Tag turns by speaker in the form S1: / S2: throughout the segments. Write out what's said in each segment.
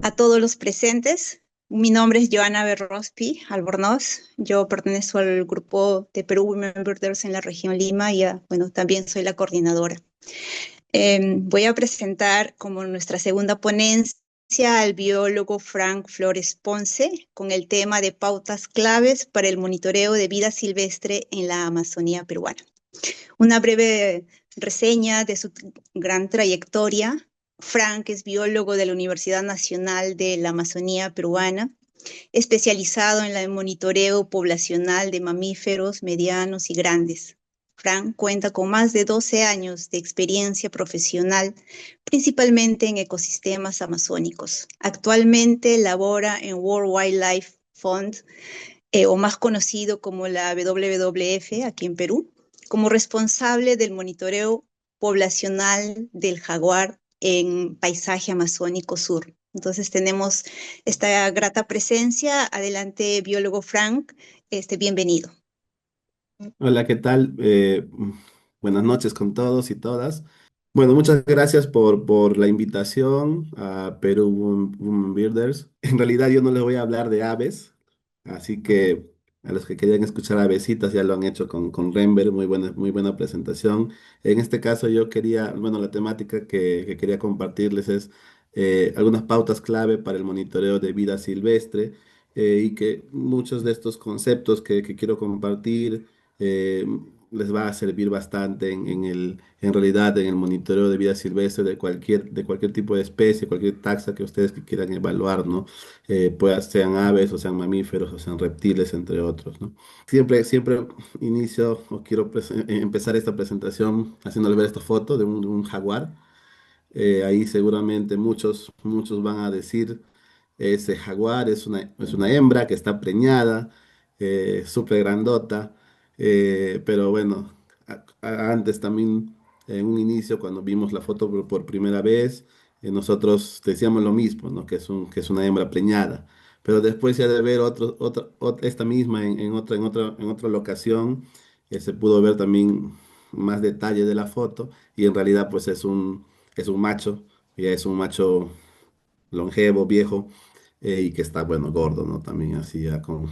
S1: a todos los presentes. Mi nombre es Joana Berrospi Albornoz. Yo pertenezco al grupo de Perú Women Birders en la región Lima y bueno, también soy la coordinadora. Voy a presentar como nuestra segunda ponencia al biólogo Frank Flores Ponce con el tema de pautas claves para el monitoreo de vida silvestre en la Amazonía peruana. Una breve reseña de su gran trayectoria. Frank es biólogo de la Universidad Nacional de la Amazonía Peruana, especializado en el monitoreo poblacional de mamíferos medianos y grandes. Frank cuenta con más de 12 años de experiencia profesional, principalmente en ecosistemas amazónicos. Actualmente labora en World Wildlife Fund, o más conocido como la WWF aquí en Perú, como responsable del monitoreo poblacional del jaguar en paisaje amazónico sur. Entonces tenemos esta grata presencia. Adelante, biólogo Frank, bienvenido.
S2: Hola, ¿qué tal? Buenas noches con todos y todas. Bueno, muchas gracias por la invitación a Perú Women Birders. En realidad yo no les voy a hablar de aves, así que a los que querían escuchar avesitas ya lo han hecho con Rember, muy buena presentación. En este caso yo quería, bueno, la temática que quería compartirles es algunas pautas clave para el monitoreo de vida silvestre y que muchos de estos conceptos que quiero compartir eh, les va a servir bastante en realidad en el monitoreo de vida silvestre de cualquier tipo de especie, cualquier taxa que ustedes que quieran evaluar, ¿no? Sean aves o sean mamíferos o sean reptiles, entre otros, ¿no? Siempre inicio o quiero empezar esta presentación haciéndole ver esta foto de un jaguar. Ahí seguramente muchos van a decir, ese jaguar es una hembra que está preñada, súper grandota, pero bueno, antes también, en un inicio, cuando vimos la foto por primera vez, nosotros decíamos lo mismo, ¿no? Que es una hembra preñada. Pero después ya de ver esta misma en otra locación, se pudo ver también más detalle de la foto y en realidad pues es un macho, ya es un macho longevo, viejo, y que está, bueno, gordo, ¿no? También así ya con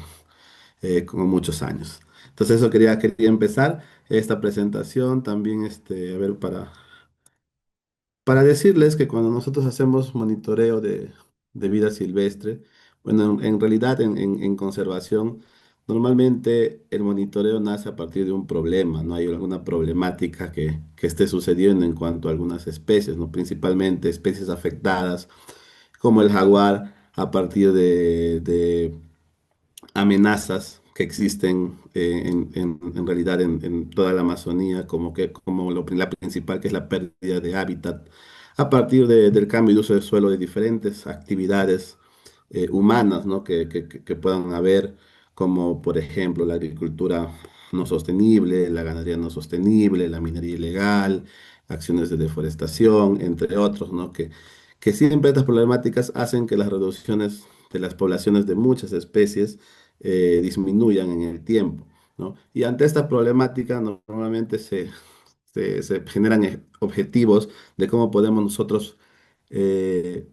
S2: muchos años. Entonces eso quería empezar esta presentación también, a ver, para decirles que cuando nosotros hacemos monitoreo de vida silvestre, bueno, en realidad en conservación, normalmente el monitoreo nace a partir de un problema, ¿no? Hay alguna problemática que esté sucediendo en cuanto a algunas especies, ¿no? Principalmente especies afectadas, como el jaguar, a partir de amenazas que existen en realidad en toda la Amazonía, como la principal, que es la pérdida de hábitat, a partir del cambio de uso del suelo de diferentes actividades humanas, ¿no? Que puedan haber, como por ejemplo la agricultura no sostenible, la ganadería no sostenible, la minería ilegal, acciones de deforestación, entre otros, ¿no? Que siempre estas problemáticas hacen que las reducciones de las poblaciones de muchas especies disminuyan en el tiempo, ¿no? Y ante esta problemática normalmente se generan objetivos de cómo podemos nosotros eh,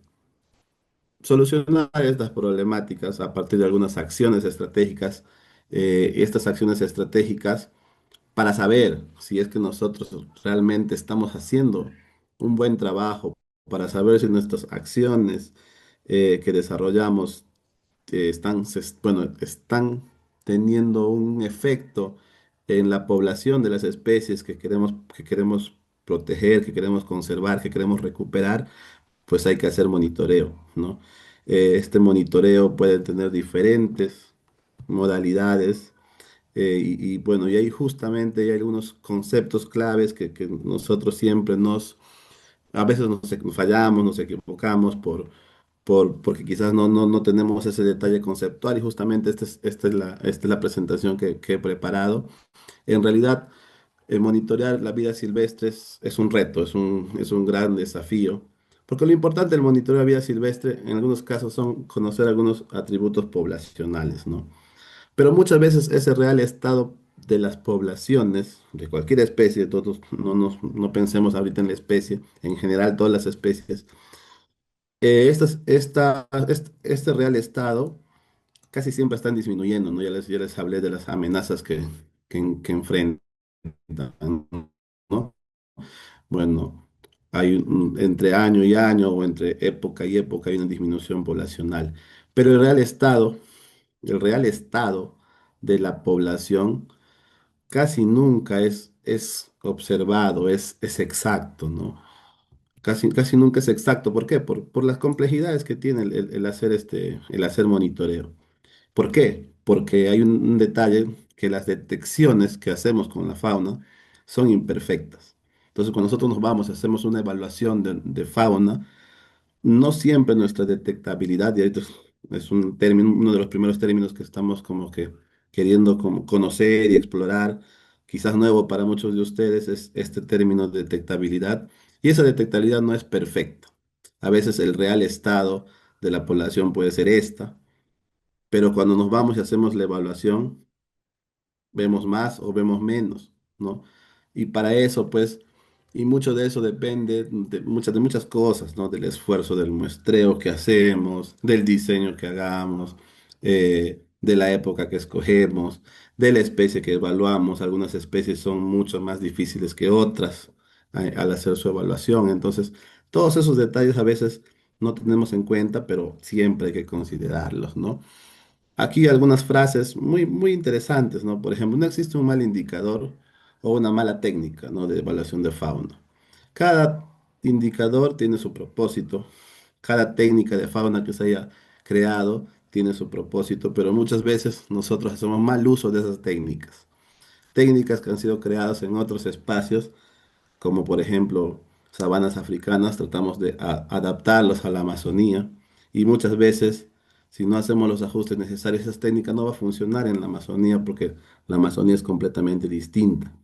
S2: solucionar estas problemáticas a partir de algunas acciones estratégicas. Estas acciones estratégicas para saber si es que nosotros realmente estamos haciendo un buen trabajo, para saber si nuestras acciones que desarrollamos están teniendo un efecto en la población de las especies que queremos proteger, que queremos conservar, que queremos recuperar, pues hay que hacer monitoreo, ¿no? Este monitoreo puede tener diferentes modalidades bueno, y ahí justamente hay algunos conceptos claves que nosotros siempre a veces nos fallamos, nos equivocamos porque quizás no tenemos ese detalle conceptual y justamente esta es la presentación que he preparado. En realidad, monitorear la vida silvestre es un reto, es un gran desafío, porque lo importante del monitoreo de la vida silvestre en algunos casos son conocer algunos atributos poblacionales, ¿no? Pero muchas veces ese real estado de las poblaciones, de cualquier especie, todos no pensemos ahorita en la especie, en general todas las especies, este real estado casi siempre están disminuyendo, ¿no? Ya les hablé de las amenazas que enfrentan, ¿no? Bueno, entre año y año o entre época y época hay una disminución poblacional. Pero el real estado de la población casi nunca es observado, es exacto, ¿no? Casi nunca es exacto. ¿Por qué? Por las complejidades que tiene el hacer monitoreo. ¿Por qué? Porque hay un detalle que las detecciones que hacemos con la fauna son imperfectas. Entonces, cuando nosotros nos vamos y hacemos una evaluación de fauna, no siempre nuestra detectabilidad, y ahorita es un término, uno de los primeros términos que estamos como que queriendo como conocer y explorar, quizás nuevo para muchos de ustedes, es este término de detectabilidad. Y esa detectabilidad no es perfecta. A veces el real estado de la población puede ser esta, pero cuando nos vamos y hacemos la evaluación, vemos más o vemos menos, ¿no? Y para eso, pues, y mucho de eso depende de muchas cosas, ¿no? Del esfuerzo del muestreo que hacemos, del diseño que hagamos, de la época que escogemos, de la especie que evaluamos. Algunas especies son mucho más difíciles que otras al hacer su evaluación. Entonces, todos esos detalles a veces no tenemos en cuenta, pero siempre hay que considerarlos, ¿no? Aquí algunas frases muy, muy interesantes, ¿no? Por ejemplo, no existe un mal indicador o una mala técnica, ¿no? De evaluación de fauna. Cada indicador tiene su propósito, cada técnica de fauna que se haya creado tiene su propósito, pero muchas veces nosotros hacemos mal uso de esas técnicas. Técnicas que han sido creadas en otros espacios como por ejemplo sabanas africanas, tratamos de adaptarlos a la Amazonía y muchas veces si no hacemos los ajustes necesarios, esa técnica no va a funcionar en la Amazonía porque la Amazonía es completamente distinta.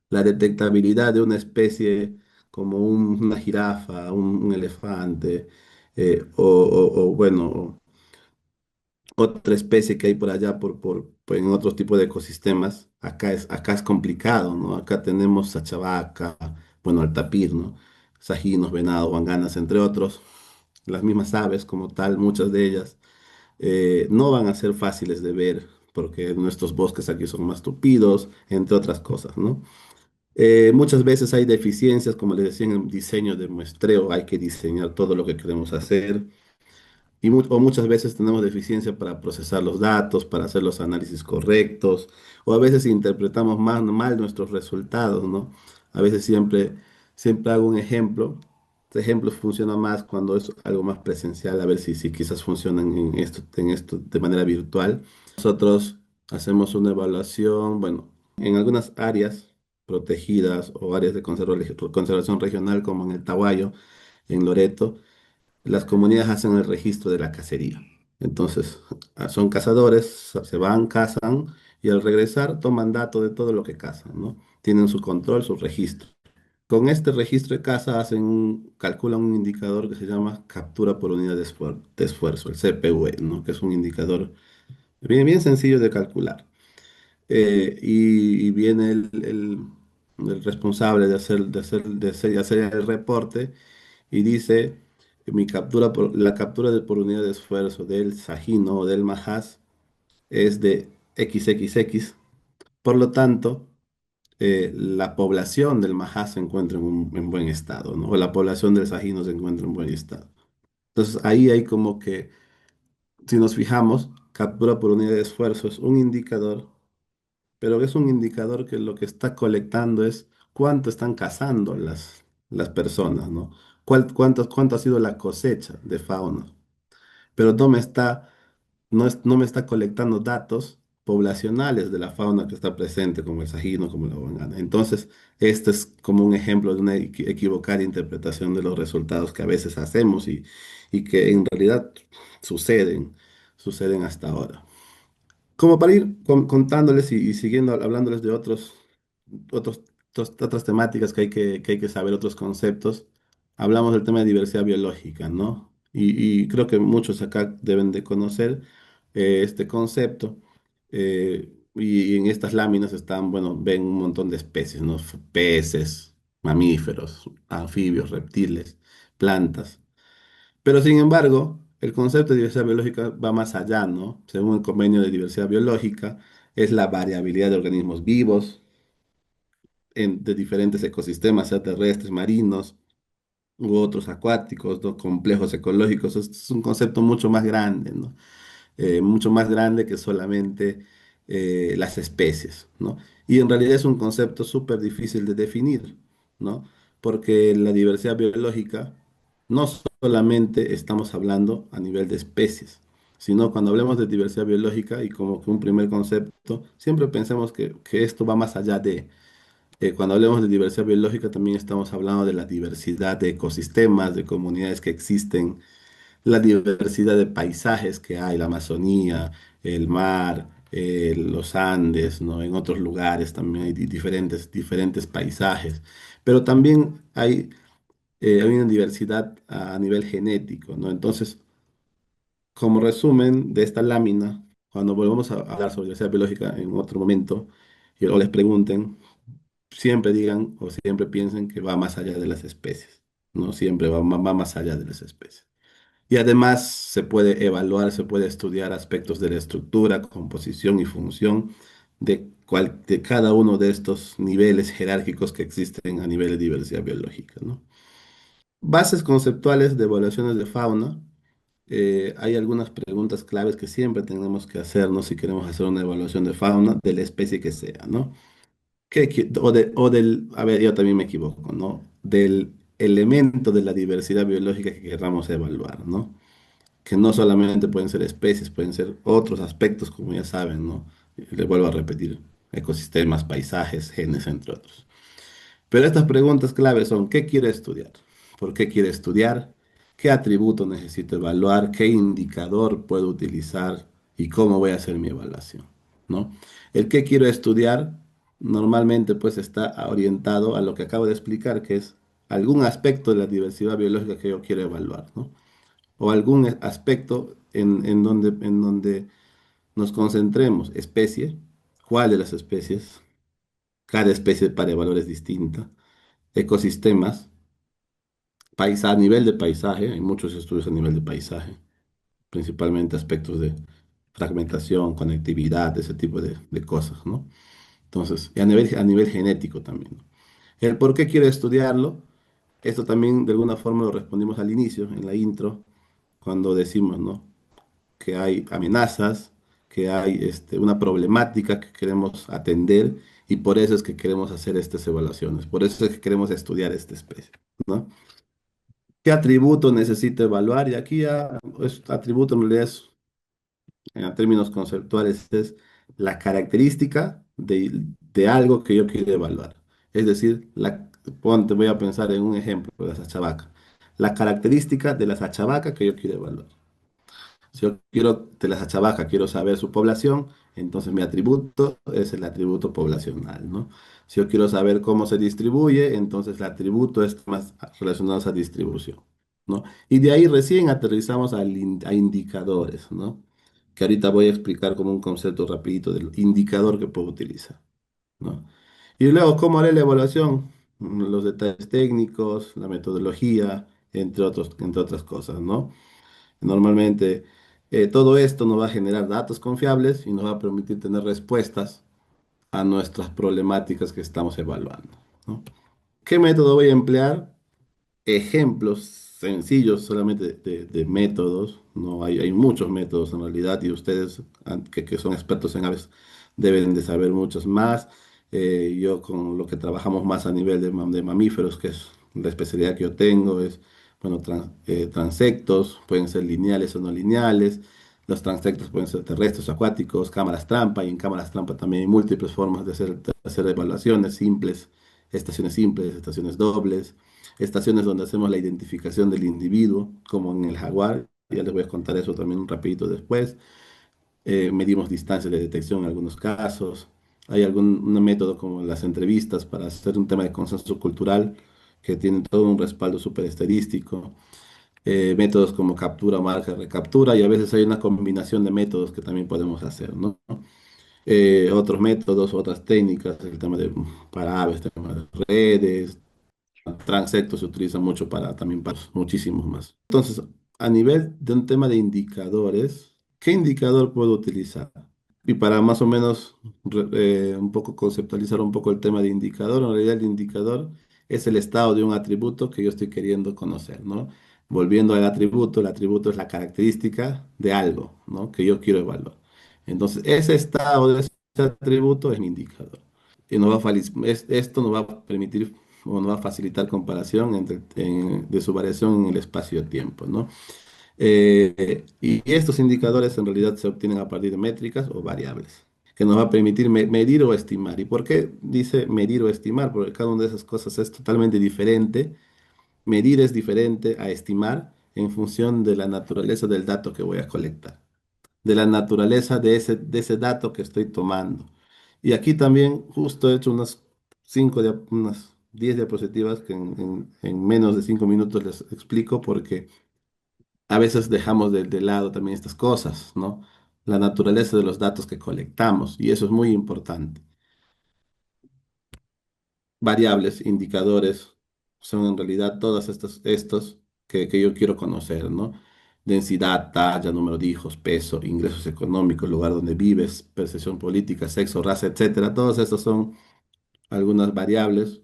S2: La detectabilidad de una especie como una jirafa, un elefante, bueno, otra especie que hay por allá, en otros tipos de ecosistemas, acá es complicado, ¿no? Acá tenemos sachavaca, bueno, el tapir, ¿no? Sajinos, venados, guanganas, entre otros. Las mismas aves como tal, muchas de ellas, no van a ser fáciles de ver porque nuestros bosques aquí son más tupidos, entre otras cosas, ¿no? Muchas veces hay deficiencias, como les decía, en el diseño de muestreo, hay que diseñar todo lo que queremos hacer. O muchas veces tenemos deficiencia para procesar los datos, para hacer los análisis correctos, o a veces interpretamos mal nuestros resultados, ¿no? A veces siempre hago un ejemplo. Este ejemplo funciona más cuando es algo más presencial, a ver si quizás funcionan en esto de manera virtual. Nosotros hacemos una evaluación, bueno, en algunas áreas protegidas o áreas de conservación regional, como en el Tahuayo, en Loreto las comunidades hacen el registro de la cacería. Entonces, son cazadores, se van, cazan y al regresar toman datos de todo lo que cazan, ¿no? Tienen su control, su registro. Con este registro de caza calculan un indicador que se llama captura por unidad de esfuerzo, el CPV, ¿no? Que es un indicador bien, bien sencillo de calcular. Y viene el responsable de hacer el reporte y dice, la captura por unidad de esfuerzo del Sajino o del Majás es de XXX. Por lo tanto, la población del Majás se encuentra en buen estado, ¿no? O la población del Sajino se encuentra en buen estado. Entonces, ahí hay como que, si nos fijamos, captura por unidad de esfuerzo es un indicador, pero es un indicador que lo que está colectando es cuánto están cazando las personas, ¿no? Cuánto ha sido la cosecha de fauna, pero no me está colectando datos poblacionales de la fauna que está presente, como el sajino, como la guangana. Entonces, este es como un ejemplo de una equivocada interpretación de los resultados que a veces hacemos y que en realidad suceden hasta ahora. Como para ir contándoles y siguiendo hablándoles de otros, otras temáticas que hay que saber, otros conceptos, hablamos del tema de diversidad biológica, ¿no? Y creo que muchos acá deben de conocer este concepto. Y en estas láminas están, bueno, ven un montón de especies, ¿no? Peces, mamíferos, anfibios, reptiles, plantas. Pero sin embargo, el concepto de diversidad biológica va más allá, ¿no? Según el convenio de diversidad biológica, es la variabilidad de organismos vivos de diferentes ecosistemas, sea terrestres, marinos u otros acuáticos, ¿no? Complejos ecológicos. Es un concepto mucho más grande, ¿no? Mucho más grande que solamente las especies, ¿no? Y en realidad es un concepto súper difícil de definir, ¿no? Porque la diversidad biológica no solamente estamos hablando a nivel de especies, sino cuando hablemos de diversidad biológica y como que un primer concepto, siempre pensemos que esto va más allá de, cuando hablemos de diversidad biológica también estamos hablando de la diversidad de ecosistemas, de comunidades que existen, la diversidad de paisajes que hay, la Amazonía, el mar, los Andes, ¿no? En otros lugares también hay diferentes paisajes, pero también hay una diversidad a nivel genético, ¿no? Entonces, como resumen de esta lámina, cuando volvamos a hablar sobre diversidad biológica en otro momento, o les pregunten, siempre digan o siempre piensen que va más allá de las especies, ¿no? Siempre va más allá de las especies. Y además se puede evaluar, se puede estudiar aspectos de la estructura, composición y función de cada uno de estos niveles jerárquicos que existen a nivel de diversidad biológica, ¿no? Bases conceptuales de evaluaciones de fauna. Hay algunas preguntas claves que siempre tenemos que hacernos si queremos hacer una evaluación de fauna de la especie que sea, ¿no? A ver, yo también me equivoco, ¿no? Del elemento de la diversidad biológica que queramos evaluar, ¿no? Que no solamente pueden ser especies, pueden ser otros aspectos, como ya saben, ¿no? Le vuelvo a repetir, ecosistemas, paisajes, genes, entre otros. Pero estas preguntas claves son, ¿qué quiere estudiar? ¿Por qué quiere estudiar? ¿Qué atributo necesito evaluar? ¿Qué indicador puedo utilizar? ¿Y cómo voy a hacer mi evaluación? ¿No? El qué quiero estudiar normalmente pues está orientado a lo que acabo de explicar, que es algún aspecto de la diversidad biológica que yo quiero evaluar, ¿no? O algún aspecto en donde nos concentremos, especie, cuál de las especies, cada especie para evaluar es distinta, ecosistemas, a nivel de paisaje, hay muchos estudios a nivel de paisaje, principalmente aspectos de fragmentación, conectividad, ese tipo de cosas, ¿no? Entonces, y a nivel genético también, ¿no? El por qué quiero estudiarlo, esto también de alguna forma lo respondimos al inicio, en la intro, cuando decimos, ¿no? Que hay amenazas, que hay una problemática que queremos atender y por eso es que queremos hacer estas evaluaciones, por eso es que queremos estudiar esta especie, ¿no? ¿Qué atributo necesito evaluar? Y aquí ya, atributo en realidad en términos conceptuales es la característica de algo que yo quiero evaluar. Es decir, voy a pensar en un ejemplo de la sachabaca. La característica de la sachabaca que yo quiero evaluar. Si yo quiero de la Sachabaja, quiero saber su población, entonces mi atributo es el atributo poblacional, ¿no? Si yo quiero saber cómo se distribuye, entonces el atributo es más relacionado a esa distribución, ¿no? Y de ahí recién aterrizamos a indicadores, ¿no? Que ahorita voy a explicar como un concepto rapidito del indicador que puedo utilizar, ¿no? Y luego, ¿cómo haré la evaluación? Los detalles técnicos, la metodología, entre otras cosas, ¿no? Normalmente, todo esto nos va a generar datos confiables y nos va a permitir tener respuestas a nuestras problemáticas que estamos evaluando, ¿no? ¿Qué método voy a emplear? Ejemplos sencillos solamente de métodos, ¿no? Hay muchos métodos en realidad y ustedes que son expertos en aves deben de saber muchos más. Yo con lo que trabajamos más a nivel de mamíferos, que es la especialidad que yo tengo, es, bueno, transectos, pueden ser lineales o no lineales. Los transectos pueden ser terrestres, acuáticos, cámaras trampa, y en cámaras trampa también hay múltiples formas de hacer evaluaciones simples, estaciones dobles, estaciones donde hacemos la identificación del individuo, como en el jaguar, ya les voy a contar eso también un rapidito después. Medimos distancias de detección en algunos casos. Hay algún un método como las entrevistas para hacer un tema de consenso cultural que tiene todo un respaldo súper estadístico. Métodos como captura, marca, recaptura, y a veces hay una combinación de métodos que también podemos hacer, ¿no? Otros métodos, otras técnicas, el tema de para aves, tema de redes, transectos se utiliza mucho también para muchísimos más. Entonces, a nivel de un tema de indicadores, ¿qué indicador puedo utilizar? Y para más o menos un poco conceptualizar un poco el tema de indicador, en realidad el indicador es el estado de un atributo que yo estoy queriendo conocer, ¿no? Volviendo al atributo, el atributo es la característica de algo, ¿no? Que yo quiero evaluar. Entonces, ese estado de ese atributo es mi indicador. Y esto nos va a permitir o nos va a facilitar comparación de su variación en el espacio-tiempo, ¿no? Y estos indicadores en realidad se obtienen a partir de métricas o variables, que nos va a permitir medir o estimar. ¿Y por qué dice medir o estimar? Porque cada una de esas cosas es totalmente diferente. Medir es diferente a estimar en función de la naturaleza del dato que voy a colectar, de la naturaleza de ese dato que estoy tomando. Y aquí también justo he hecho unas 10 diapositivas que en menos de 5 minutos les explico porque a veces dejamos de lado también estas cosas, ¿no? La naturaleza de los datos que colectamos, y eso es muy importante. Variables, indicadores, son en realidad todos estos que yo quiero conocer, ¿no? Densidad, talla, número de hijos, peso, ingresos económicos, lugar donde vives, percepción política, sexo, raza, etcétera. Todos estos son algunas variables.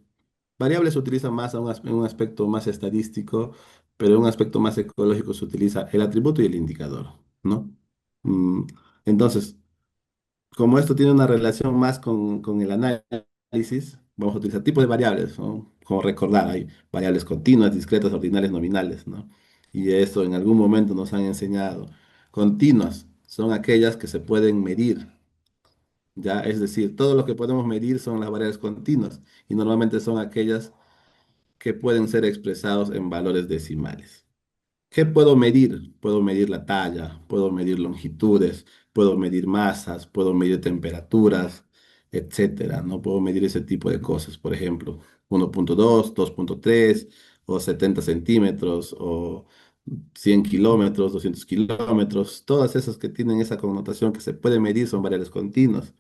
S2: Variables se utilizan más en un aspecto más estadístico, pero en un aspecto más ecológico se utiliza el atributo y el indicador, ¿no? Mm, entonces, como esto tiene una relación más con el análisis, vamos a utilizar tipos de variables, ¿no? Como recordar, hay variables continuas, discretas, ordinales, nominales, ¿no? Y eso en algún momento nos han enseñado. Continuas son aquellas que se pueden medir, ¿ya? Es decir, todo lo que podemos medir son las variables continuas y normalmente son aquellas que pueden ser expresados en valores decimales. ¿Qué puedo medir? Puedo medir la talla, puedo medir longitudes, puedo medir masas, puedo medir temperaturas, etcétera. No puedo medir ese tipo de cosas, por ejemplo, 1.2, 2.3 o 70 centímetros o 100 kilómetros, 200 kilómetros. Todas esas que tienen esa connotación que se puede medir son variables continuas.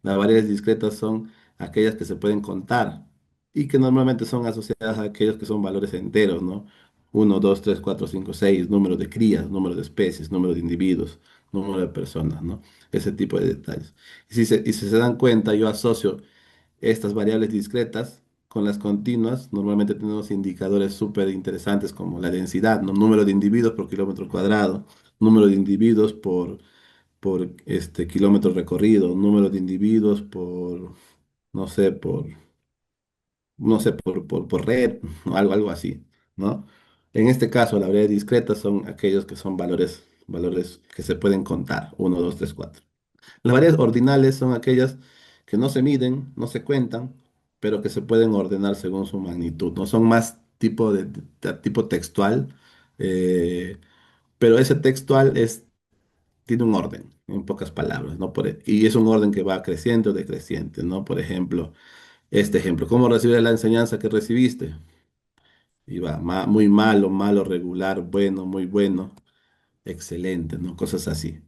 S2: Las variables discretas son aquellas que se pueden contar y que normalmente son asociadas a aquellos que son valores enteros, ¿no? Uno, 2, 3, 4, 5, 6, número de crías, número de especies, número de individuos, número de personas, ¿no? Ese tipo de detalles. Y si se dan cuenta, yo asocio estas variables discretas con las continuas. Normalmente tenemos indicadores súper interesantes como la densidad, ¿no? Número de individuos por kilómetro cuadrado, número de individuos por este kilómetro recorrido, número de individuos no sé, por red, ¿no? Algo así, ¿no? En este caso, la variable discreta son aquellos que son valores que se pueden contar, uno 2 3 4. Las variables ordinales son aquellas que no se miden, no se cuentan, pero que se pueden ordenar según su magnitud, ¿no? Son más tipo textual, eh, pero ese textual tiene un orden, en pocas palabras, ¿no? Y es un orden que va creciente o decreciente, ¿no? Por ejemplo, este ejemplo, ¿cómo recibes la enseñanza que recibiste? Y va muy malo, malo, regular, bueno, muy bueno, excelente, ¿no? Cosas así.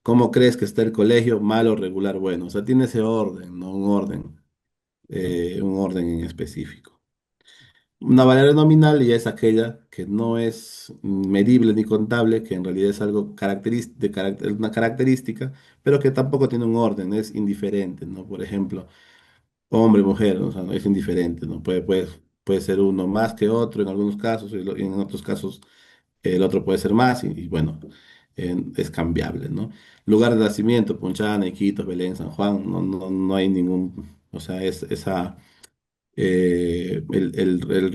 S2: ¿Cómo crees que está el colegio? Malo, regular, bueno. O sea, tiene ese orden, ¿no? Un orden en específico. Una variable nominal y es aquella que no es medible ni contable, que en realidad es algo una característica, pero que tampoco tiene un orden, es indiferente, ¿no? Por ejemplo, hombre, mujer, ¿no? O sea, no es indiferente, ¿no? Puede ser uno más que otro en algunos casos, y en otros casos el otro puede ser más, y bueno, es cambiable, ¿no? Lugar de nacimiento, Punchana, Iquitos, Belén, San Juan, no hay ningún, o sea,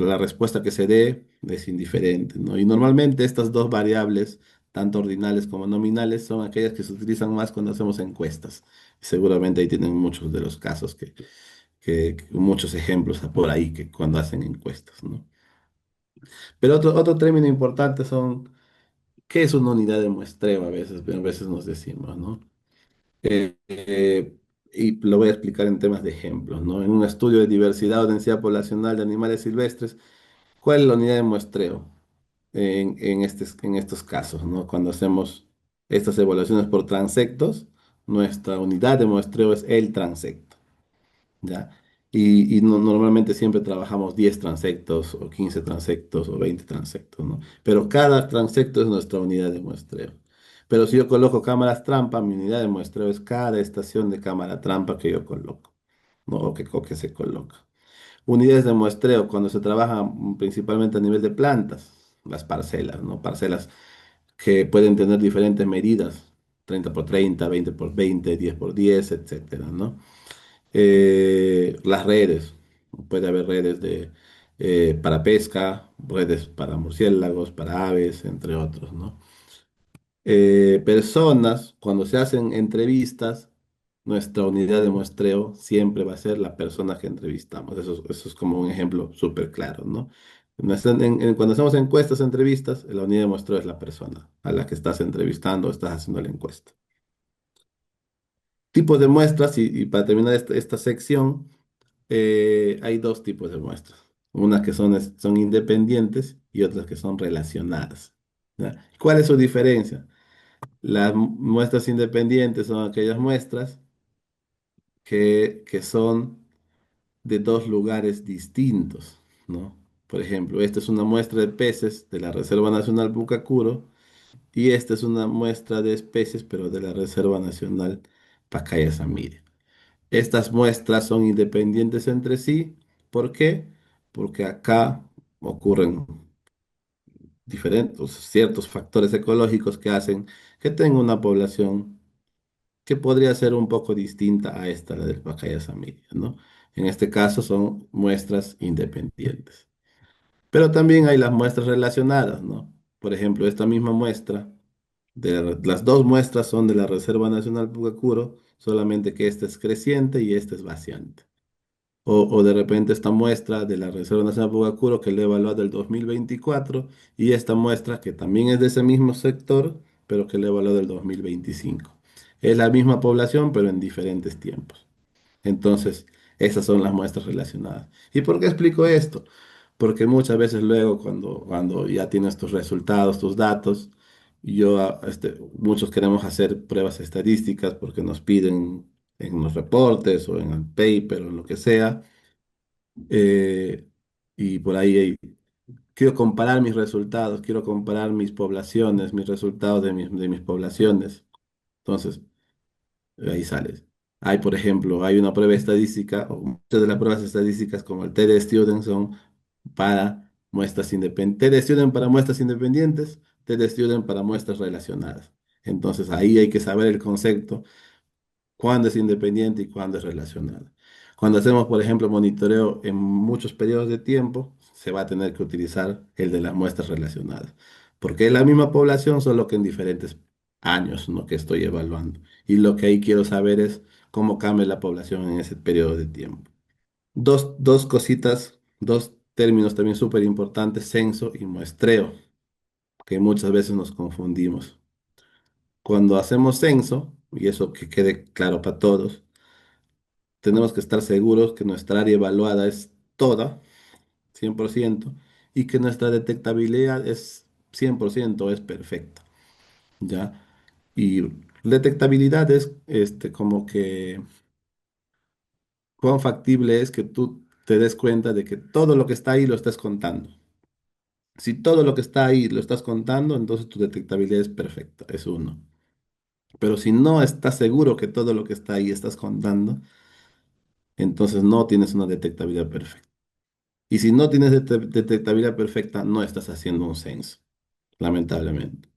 S2: la respuesta que se dé es indiferente, ¿no? Y normalmente estas dos variables, tanto ordinales como nominales, son aquellas que se utilizan más cuando hacemos encuestas. Seguramente ahí tienen muchos de los casos muchos ejemplos por ahí que cuando hacen encuestas, ¿no? Pero otro término importante son, ¿qué es una unidad de muestreo? A veces nos decimos, ¿no? Y lo voy a explicar en temas de ejemplos, ¿no? En un estudio de diversidad o densidad poblacional de animales silvestres, ¿cuál es la unidad de muestreo en estos casos, ¿no? Cuando hacemos estas evaluaciones por transectos, nuestra unidad de muestreo es el transecto, ¿ya? y normalmente siempre trabajamos 10 transectos o 15 transectos o 20 transectos, ¿no? Pero cada transecto es nuestra unidad de muestreo. Pero si yo coloco cámaras trampa, mi unidad de muestreo es cada estación de cámara trampa que yo coloco, ¿no? O que se coloca. Unidades de muestreo, cuando se trabaja principalmente a nivel de plantas, las parcelas, ¿no? Parcelas que pueden tener diferentes medidas, 30 por 30, 20 por 20, 10 por 10, etcétera, ¿no? Las redes, puede haber redes para pesca, redes para murciélagos, para aves, entre otros, ¿no? Personas, cuando se hacen entrevistas, nuestra unidad de muestreo siempre va a ser la persona que entrevistamos. Eso es como un ejemplo súper claro, ¿no? Cuando hacemos encuestas, entrevistas, la unidad de muestreo es la persona a la que estás entrevistando o estás haciendo la encuesta. Tipos de muestras, y para terminar esta sección, hay dos tipos de muestras. Unas que son independientes y otras que son relacionadas. ¿Ya? ¿Cuál es su diferencia? Las muestras independientes son aquellas muestras que son de dos lugares distintos, ¿no? Por ejemplo, esta es una muestra de peces de la Reserva Nacional Pucacuro y esta es una muestra de especies, pero de la Reserva Nacional Pacaya-Samiria. Estas muestras son independientes entre sí. ¿Por qué? Porque acá ocurren ciertos factores ecológicos que hacen que tenga una población que podría ser un poco distinta a esta, la del Pacaya Samiria, ¿no? En este caso son muestras independientes. Pero también hay las muestras relacionadas, ¿no? Por ejemplo, esta misma muestra, las dos muestras son de la Reserva Nacional Pucacuro, solamente que esta es creciente y esta es vaciante. O de repente esta muestra de la Reserva Nacional Pucacuro que le he evaluado del 2024 y esta muestra que también es de ese mismo sector, pero que le he evaluado del 2025. Es la misma población, pero en diferentes tiempos. Entonces, esas son las muestras relacionadas. ¿Y por qué explico esto? Porque muchas veces luego cuando ya tienes tus resultados, tus datos, muchos queremos hacer pruebas estadísticas porque nos piden en los reportes o en el paper o en lo que sea, eh, y por ahí quiero comparar mis resultados, quiero comparar mis poblaciones, mis resultados de mis poblaciones. Entonces, ahí sales. Hay, por ejemplo, hay una prueba estadística, o muchas de las pruebas estadísticas como el TD Student son para muestras independientes, TD Student para muestras independientes, TD Student para muestras relacionadas. Entonces ahí hay que saber el concepto, cuándo es independiente y cuándo es relacionada. Cuando hacemos, por ejemplo, monitoreo en muchos periodos de tiempo, se va a tener que utilizar el de las muestras relacionadas, porque es la misma población, solo que en diferentes años, ¿no? Que estoy evaluando. Y lo que ahí quiero saber es cómo cambia la población en ese periodo de tiempo. Dos cositas, dos términos también súper importantes, censo y muestreo, que muchas veces nos confundimos. Cuando hacemos censo, y eso que quede claro para todos, tenemos que estar seguros que nuestra área evaluada es toda, 100%, y que nuestra detectabilidad es 100%, es perfecta, ¿ya? Y detectabilidad es como que cuán factible es que tú te des cuenta de que todo lo que está ahí lo estás contando. Si todo lo que está ahí lo estás contando, entonces tu detectabilidad es perfecta, es uno. Pero si no estás seguro que todo lo que está ahí estás contando, entonces no tienes una detectabilidad perfecta. Y si no tienes detectabilidad perfecta, no estás haciendo un censo, lamentablemente.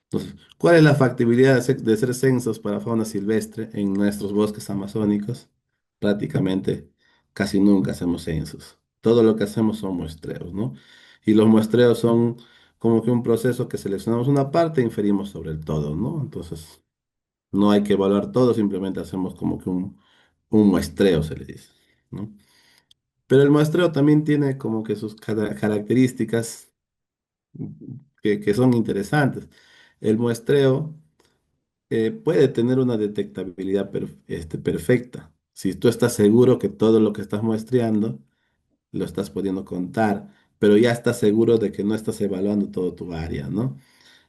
S2: Entonces, ¿cuál es la factibilidad de hacer censos para fauna silvestre en nuestros bosques amazónicos? Prácticamente casi nunca hacemos censos. Todo lo que hacemos son muestreos, ¿no? Y los muestreos son como que un proceso que seleccionamos una parte e inferimos sobre el todo, ¿no? Entonces, no hay que evaluar todo, simplemente hacemos como que un muestreo, se le dice, ¿no? Pero el muestreo también tiene como que sus características que son interesantes. El muestreo puede tener una detectabilidad perfecta. Si tú estás seguro que todo lo que estás muestreando lo estás pudiendo contar, pero ya estás seguro de que no estás evaluando todo tu área, ¿no?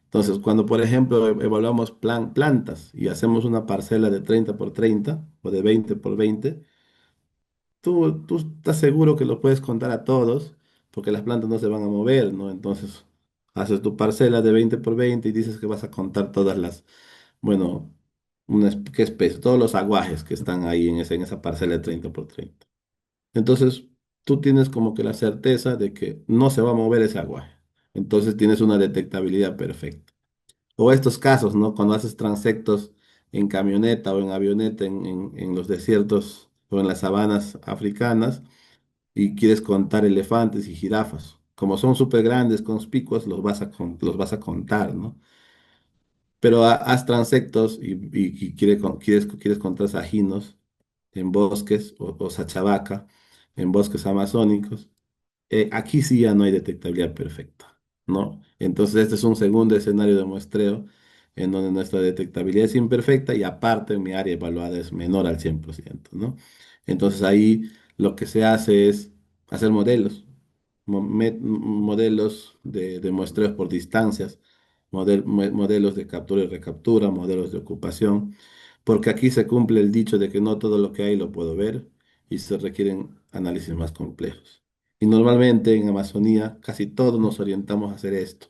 S2: Entonces, cuando por ejemplo evaluamos plantas y hacemos una parcela de 30 por 30 o de 20 por 20, tú estás seguro que lo puedes contar a todos, porque las plantas no se van a mover, ¿no? Entonces, haces tu parcela de 20 por 20 y dices que vas a contar todas las, bueno, ¿qué especie? Todos los aguajes que están ahí en esa parcela de 30 por 30. Entonces, tú tienes como que la certeza de que no se va a mover ese aguaje. Entonces, tienes una detectabilidad perfecta. O estos casos, ¿no? Cuando haces transectos en camioneta o en avioneta en los desiertos o en las sabanas africanas y quieres contar elefantes y jirafas. Como son súper grandes, conspicuos, los vas a contar, ¿no? Pero haz transectos y quieres contar sajinos en bosques o sachavaca en bosques amazónicos. Aquí sí ya no hay detectabilidad perfecta, ¿no? Entonces este es un segundo escenario de muestreo en donde nuestra detectabilidad es imperfecta y aparte mi área evaluada es menor al 100%, ¿no? Entonces ahí lo que se hace es hacer modelos, modelos de muestreos por distancias, modelos de captura y recaptura, modelos de ocupación, porque aquí se cumple el dicho de que no todo lo que hay lo puedo ver y se requieren análisis más complejos. Y normalmente en Amazonía casi todos nos orientamos a hacer esto.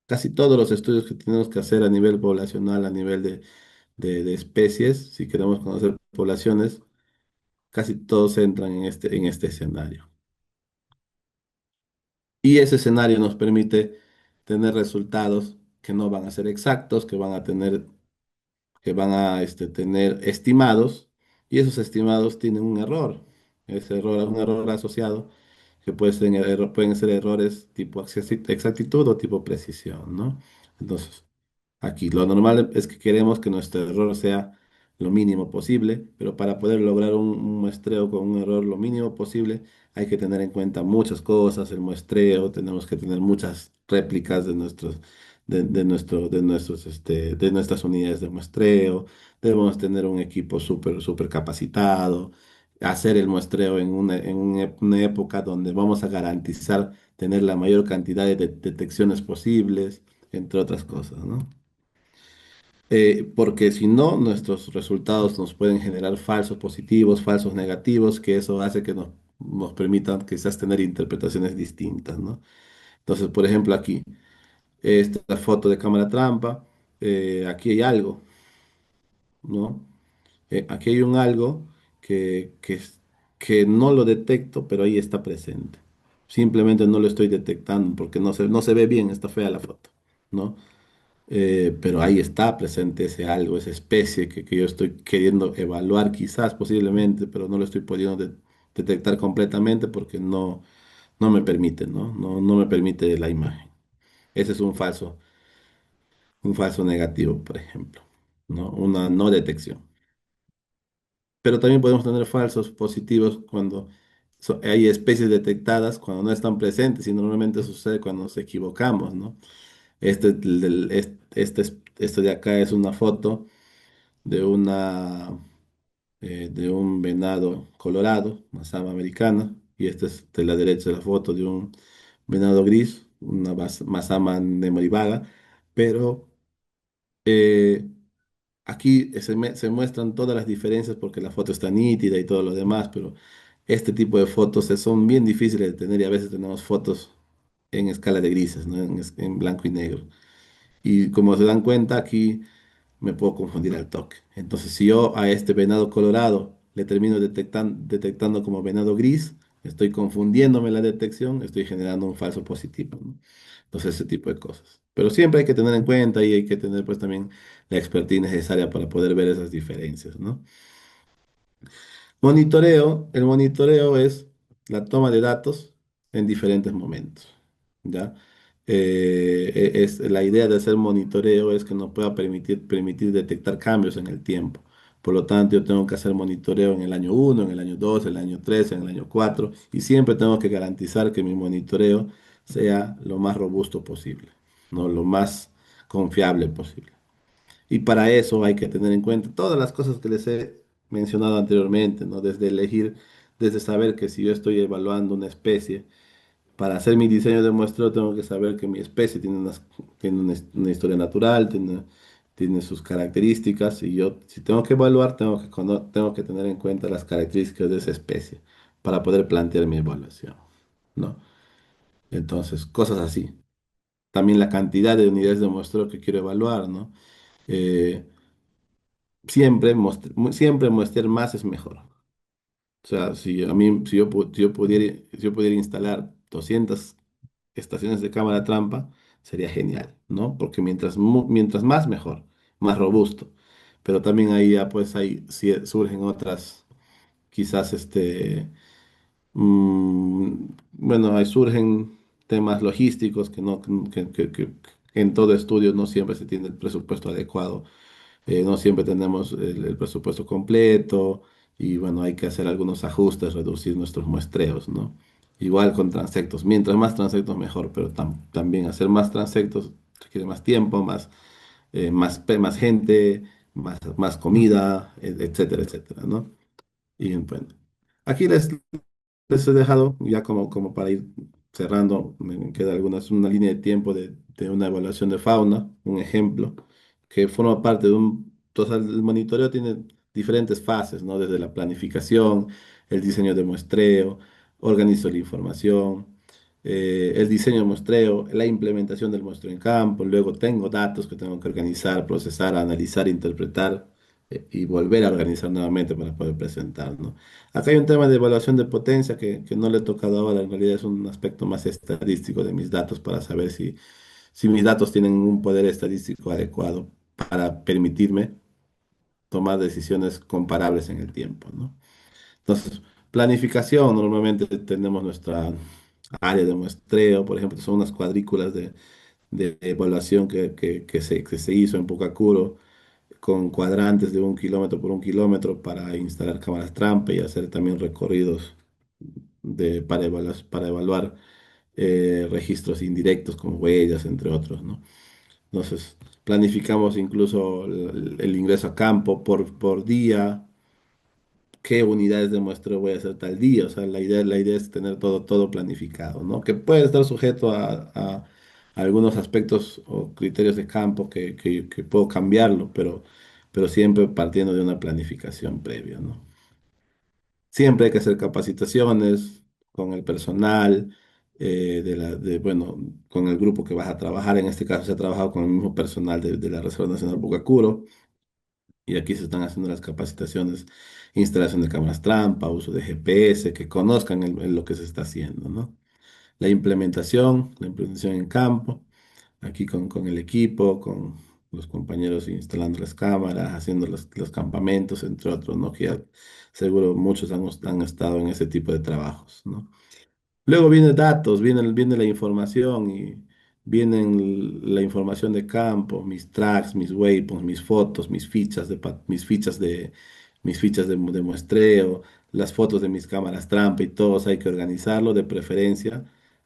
S2: Casi todos los estudios que tenemos que hacer a nivel poblacional, a nivel de especies, si queremos conocer poblaciones, casi todos entran en este escenario. Y ese escenario nos permite tener resultados que no van a ser exactos, que van a tener estimados, y esos estimados tienen un error. Ese error es un error asociado que pueden ser errores tipo exactitud o tipo precisión, ¿no? Entonces, aquí lo normal es que queremos que nuestro error sea lo mínimo posible, pero para poder lograr un muestreo con un error lo mínimo posible, hay que tener en cuenta muchas cosas, el muestreo, tenemos que tener muchas réplicas de nuestras unidades de muestreo, debemos tener un equipo súper capacitado, hacer el muestreo una época donde vamos a garantizar tener la mayor cantidad de detecciones posibles, entre otras cosas, ¿no? Porque si no, nuestros resultados nos pueden generar falsos positivos, falsos negativos, que eso hace que nos permitan quizás tener interpretaciones distintas, ¿no? Entonces, por ejemplo, aquí, esta foto de cámara trampa, aquí hay algo, ¿no? Aquí hay un algo que no lo detecto, pero ahí está presente. Simplemente no lo estoy detectando porque no se ve bien, está fea la foto, ¿no? Pero ahí está presente ese algo, esa especie que yo estoy queriendo evaluar quizás posiblemente, pero no lo estoy pudiendo detectar completamente porque no me permite, ¿no? No me permite la imagen. Ese es un falso negativo, por ejemplo, ¿no? Una no detección. Pero también podemos tener falsos positivos cuando hay especies detectadas cuando no están presentes y normalmente sucede cuando nos equivocamos, ¿no? Esto de acá es una foto de de un venado colorado, una sama americana, y esta es de la derecha la foto de un venado gris, una masama nemorivaga, pero eh, aquí se muestran todas las diferencias porque la foto está nítida y todo lo demás, pero este tipo de fotos son bien difíciles de tener y a veces tenemos fotos en escala de grises, ¿no? En blanco y negro. Y como se dan cuenta, aquí me puedo confundir al toque. Entonces, si yo a este venado colorado le termino detectando como venado gris, estoy confundiéndome la detección, estoy generando un falso positivo, ¿no? Entonces, ese tipo de cosas. Pero siempre hay que tener en cuenta y hay que tener pues también la expertise necesaria para poder ver esas diferencias, ¿no? El monitoreo es la toma de datos en diferentes momentos, ¿ya? La idea de hacer monitoreo es que nos pueda permitir detectar cambios en el tiempo. Por lo tanto, yo tengo que hacer monitoreo en el año uno, en el año 2, en el año 3, en el año 4, y siempre tengo que garantizar que mi monitoreo sea lo más robusto posible, ¿no? Lo más confiable posible. Y para eso hay que tener en cuenta todas las cosas que les he mencionado anteriormente, ¿no? Desde saber que si yo estoy evaluando una especie, para hacer mi diseño de muestreo tengo que saber que mi especie tiene una historia natural, tiene sus características y yo, si tengo que evaluar, tengo que tener en cuenta las características de esa especie para poder plantear mi evaluación, ¿no? Entonces, cosas así. También la cantidad de unidades de muestreo que quiero evaluar, ¿no? Eh, siempre muestrear más es mejor. O sea, si yo pudiera instalar 200 estaciones de cámara trampa, sería genial, ¿no? Porque mientras más, mejor, más robusto. Pero también ahí ya pues ahí sí surgen otras, quizás bueno, ahí surgen temas logísticos que no, que en todo estudio no siempre se tiene el presupuesto adecuado, no siempre tenemos el presupuesto completo y bueno, hay que hacer algunos ajustes, reducir nuestros muestreos, ¿no? Igual con transectos, mientras más transectos mejor, pero también hacer más transectos requiere más tiempo, más gente, más comida, etcétera, etcétera, ¿no? Y bueno, aquí les he dejado ya como para ir cerrando, me queda una línea de tiempo de una evaluación de fauna, un ejemplo, que forma parte de entonces el monitoreo tiene diferentes fases, ¿no? Desde la planificación, el diseño de muestreo, organizo la información, el diseño de muestreo, la implementación del muestreo en campo, luego tengo datos que tengo que organizar, procesar, analizar, interpretar y volver a organizar nuevamente para poder presentar, ¿no? Acá hay un tema de evaluación de potencia que no le he tocado ahora, en realidad es un aspecto más estadístico de mis datos para saber si mis datos tienen un poder estadístico adecuado para permitirme tomar decisiones comparables en el tiempo, ¿no? Entonces, planificación, normalmente tenemos nuestra área de muestreo, por ejemplo, son unas cuadrículas de evaluación que se hizo en Pucacuro con cuadrantes de 1 kilómetro por 1 kilómetro para instalar cámaras trampa y hacer también recorridos para evaluar registros indirectos como huellas, entre otros, ¿no? Entonces, planificamos incluso el ingreso a campo por día, qué unidades de muestreo voy a hacer tal día. O sea, la idea es tener todo planificado, ¿no? Que puede estar sujeto a algunos aspectos o criterios de campo que puedo cambiarlo, pero siempre partiendo de una planificación previa, ¿no? Siempre hay que hacer capacitaciones con el personal, bueno, con el grupo que vas a trabajar. En este caso se ha trabajado con el mismo personal de la Reserva Nacional Pucacuro y aquí se están haciendo las capacitaciones, instalación de cámaras trampa, uso de GPS, que conozcan lo que se está haciendo, ¿no? La implementación en campo, aquí con el equipo, con los compañeros instalando las cámaras, haciendo los campamentos, entre otros, ¿no? Que ya seguro muchos han estado en ese tipo de trabajos, ¿no? Luego viene datos, viene la información y vienen la información de campo, mis tracks, mis waypoints, mis fotos, mis fichas de muestreo, las fotos de mis cámaras trampa y todos hay que organizarlo de preferencia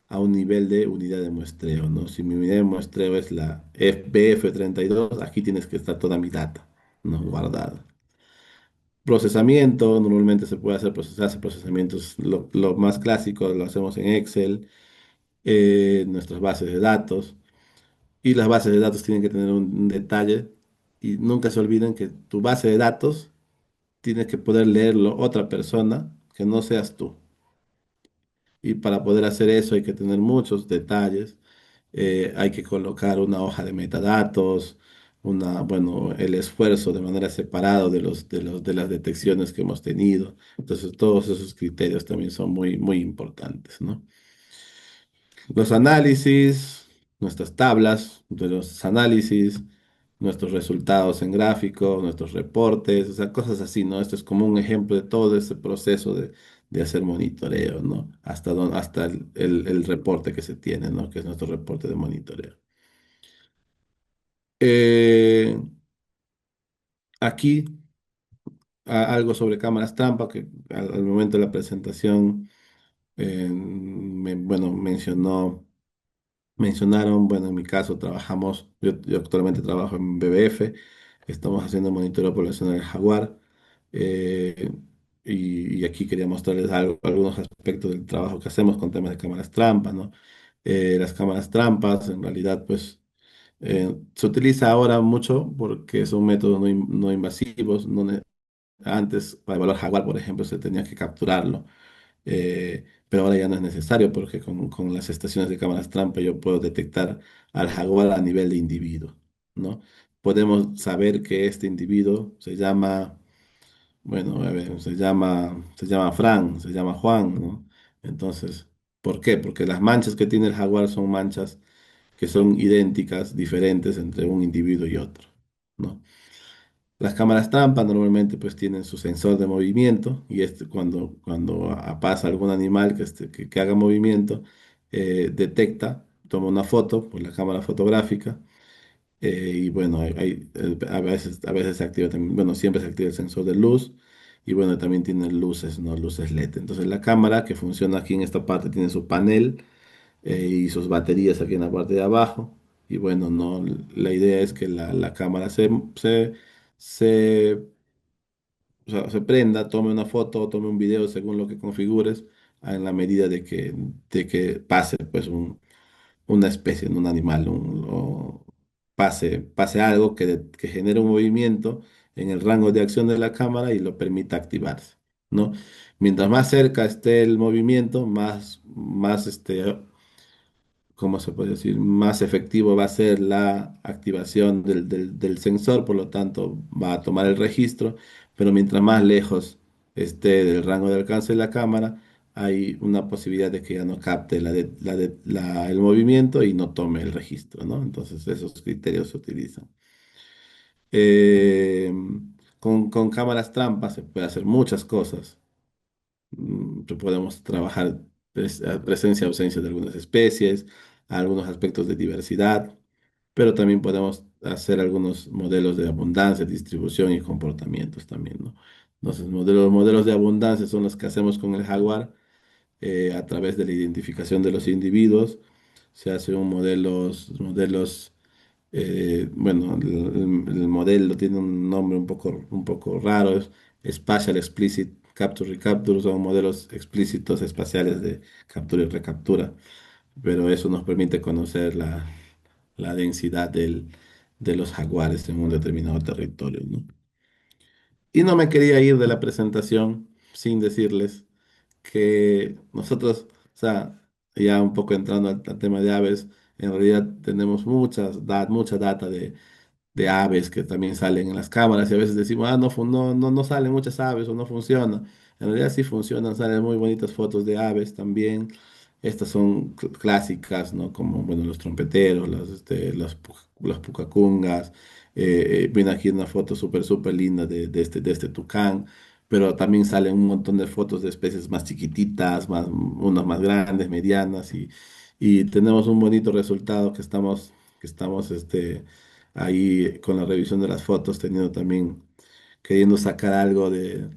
S2: a un nivel de unidad de muestreo, ¿no? Si mi unidad de muestreo es la FBF32, aquí tienes que estar toda mi data, ¿no? Guardada. Procesamiento, normalmente se hace procesamientos, lo más clásico lo hacemos en Excel, nuestras bases de datos, y las bases de datos tienen que tener un detalle, y nunca se olviden que tu base de datos tiene que poder leerlo otra persona que no seas tú. Y para poder hacer eso hay que tener muchos detalles. Hay que colocar una hoja de metadatos, bueno, el esfuerzo de manera separada de las detecciones que hemos tenido. Entonces, todos esos criterios también son muy, muy importantes, ¿no? Los análisis, nuestras tablas de los análisis, nuestros resultados en gráfico, nuestros reportes, o sea, cosas así, ¿no? Esto es como un ejemplo de todo ese proceso de hacer monitoreo, ¿no? Hasta el reporte que se tiene, ¿no? Que es nuestro reporte de monitoreo. Eh, aquí algo sobre cámaras trampa, que al momento de la presentación, bueno, mencionaron, bueno, en mi caso yo actualmente trabajo en BBF, estamos haciendo monitoreo poblacional del jaguar, eh, y aquí quería mostrarles algunos aspectos del trabajo que hacemos con temas de cámaras trampas, ¿no? Las cámaras trampas, en realidad, pues, Se utiliza ahora mucho porque son métodos no invasivos. Antes, para evaluar jaguar, por ejemplo, se tenía que capturarlo, pero ahora ya no es necesario porque con las estaciones de cámaras trampa yo puedo detectar al jaguar a nivel de individuo, ¿no? Podemos saber que este individuo se llama, bueno, a ver, se llama Fran, se llama Juan, ¿no? Entonces, ¿por qué? Porque las manchas que tiene el jaguar son manchas que son idénticas, diferentes entre un individuo y otro, ¿no? Las cámaras trampa normalmente pues tienen su sensor de movimiento y cuando pasa algún animal que haga movimiento, detecta, toma una foto por la cámara fotográfica, y bueno, a veces se activa también, bueno, siempre se activa el sensor de luz y bueno, también tiene luces, ¿no? Luces LED. Entonces la cámara que funciona aquí en esta parte tiene su panel, y sus baterías aquí en la parte de abajo. Y bueno, no, la idea es que la cámara se, o sea, se prenda, tome una foto o tome un video según lo que configures, en la medida de que pase pues una especie, un animal, o pase algo que genere un movimiento en el rango de acción de la cámara y lo permita activarse, ¿no? Mientras más cerca esté el movimiento, más ¿cómo se puede decir? Más efectivo va a ser la activación del sensor, por lo tanto va a tomar el registro, pero mientras más lejos esté del rango de alcance de la cámara, hay una posibilidad de que ya no capte el movimiento y no tome el registro, ¿no? Entonces esos criterios se utilizan. Eh, con cámaras trampas se puede hacer muchas cosas. Podemos trabajar presencia, ausencia de algunas especies, algunos aspectos de diversidad, pero también podemos hacer algunos modelos de abundancia, distribución y comportamientos también, ¿no? Entonces, modelos de abundancia son los que hacemos con el jaguar, a través de la identificación de los individuos. Se hacen modelos, bueno, el modelo tiene un nombre un poco raro, es Spatial Explicit Capture Recapture, son modelos explícitos espaciales de captura y recaptura, pero eso nos permite conocer la densidad de los jaguares en un determinado territorio, ¿no? Y no me quería ir de la presentación sin decirles que nosotros, o sea, ya un poco entrando al tema de aves, en realidad tenemos mucha data de aves que también salen en las cámaras y a veces decimos, ah, no salen muchas aves o no funciona. En realidad sí funcionan, salen muy bonitas fotos de aves también. Estas son clásicas, ¿no? Como, bueno, los trompeteros, los pucacungas. Viene aquí una foto súper linda de este tucán, pero también salen un montón de fotos de especies más chiquititas, unas más grandes, medianas, y tenemos un bonito resultado que estamos ahí con la revisión de las fotos, teniendo también, queriendo sacar algo de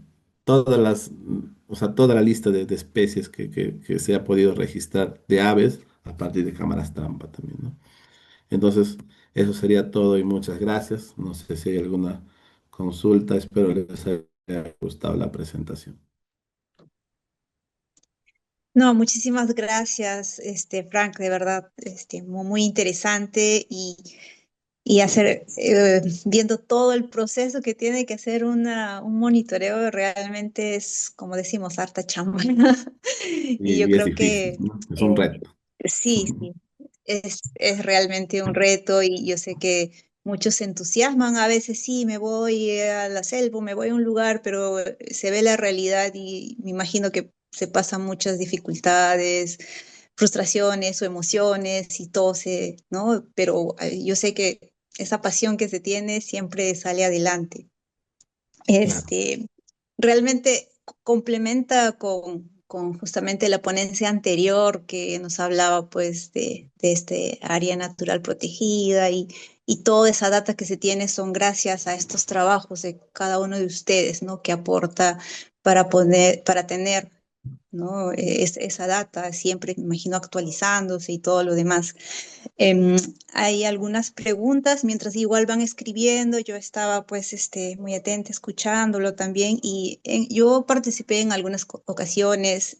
S2: o sea, toda la lista de especies que se ha podido registrar de aves a partir de cámaras trampa también, ¿no? Entonces, eso sería todo y muchas gracias. No sé si hay alguna consulta, espero les haya gustado la presentación.
S1: No, muchísimas gracias, Frank, de verdad, muy interesante y hacer, viendo todo el proceso que tiene que hacer un monitoreo, realmente es, como decimos, harta chamba. Y yo
S2: Y es
S1: creo
S2: difícil,
S1: que
S2: ¿no? Es un reto.
S1: sí, sí, es realmente un reto y yo sé que muchos se entusiasman, a veces sí, me voy a la selva, me voy a un lugar, pero se ve la realidad y me imagino que se pasan muchas dificultades, frustraciones o emociones y todo se, ¿no? Pero yo sé que esa pasión que se tiene siempre sale adelante.
S2: Claro.
S1: Este, realmente complementa con justamente la ponencia anterior que nos hablaba pues de este área natural protegida y toda esa data que se tiene son gracias a estos trabajos de cada uno de ustedes, ¿no? Que aporta para tener, ¿no? Esa data siempre, me imagino, actualizándose y todo lo demás. Em, Hay algunas preguntas, mientras igual van escribiendo, yo estaba pues muy atenta escuchándolo también y yo participé en algunas ocasiones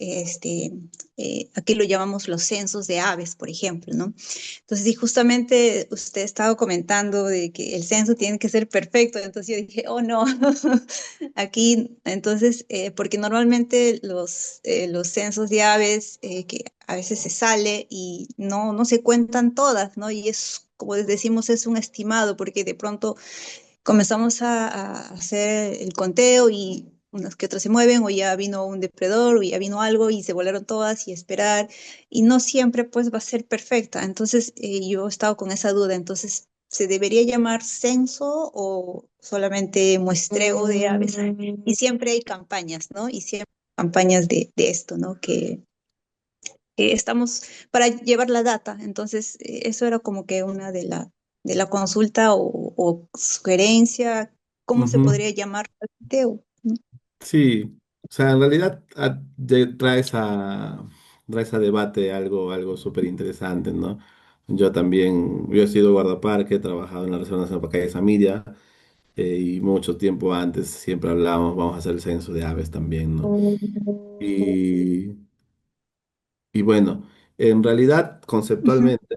S1: aquí lo llamamos los censos de aves, por ejemplo, ¿no? Entonces, y justamente usted estaba comentando de que el censo tiene que ser perfecto, entonces yo dije, oh no, aquí, entonces, porque normalmente los censos de aves, que a veces se sale y no se cuentan todas, ¿no? Y es, como les decimos, es un estimado, porque de pronto comenzamos a hacer el conteo y unas que otras se mueven o ya vino un depredador o ya vino algo y se volaron todas y esperar y no siempre pues va a ser perfecta. Entonces yo he estado con esa duda. Entonces, ¿se debería llamar censo o solamente muestreo de aves? Y siempre hay campañas, ¿no? Y siempre hay campañas de esto, ¿no? Que estamos para llevar la data. Entonces, eso era como que una de la consulta o sugerencia, ¿cómo se
S2: Ujú.
S1: podría llamar? Teo, ¿no?
S2: Sí, o sea, en realidad traes a debate algo súper interesante, ¿no? Yo he sido guardaparque, he trabajado en la Reserva Nacional Pacaya Samiria, y mucho tiempo antes siempre hablábamos, vamos a hacer el censo de aves también, ¿no? Y, y bueno, en realidad,
S1: Ujú.
S2: conceptualmente,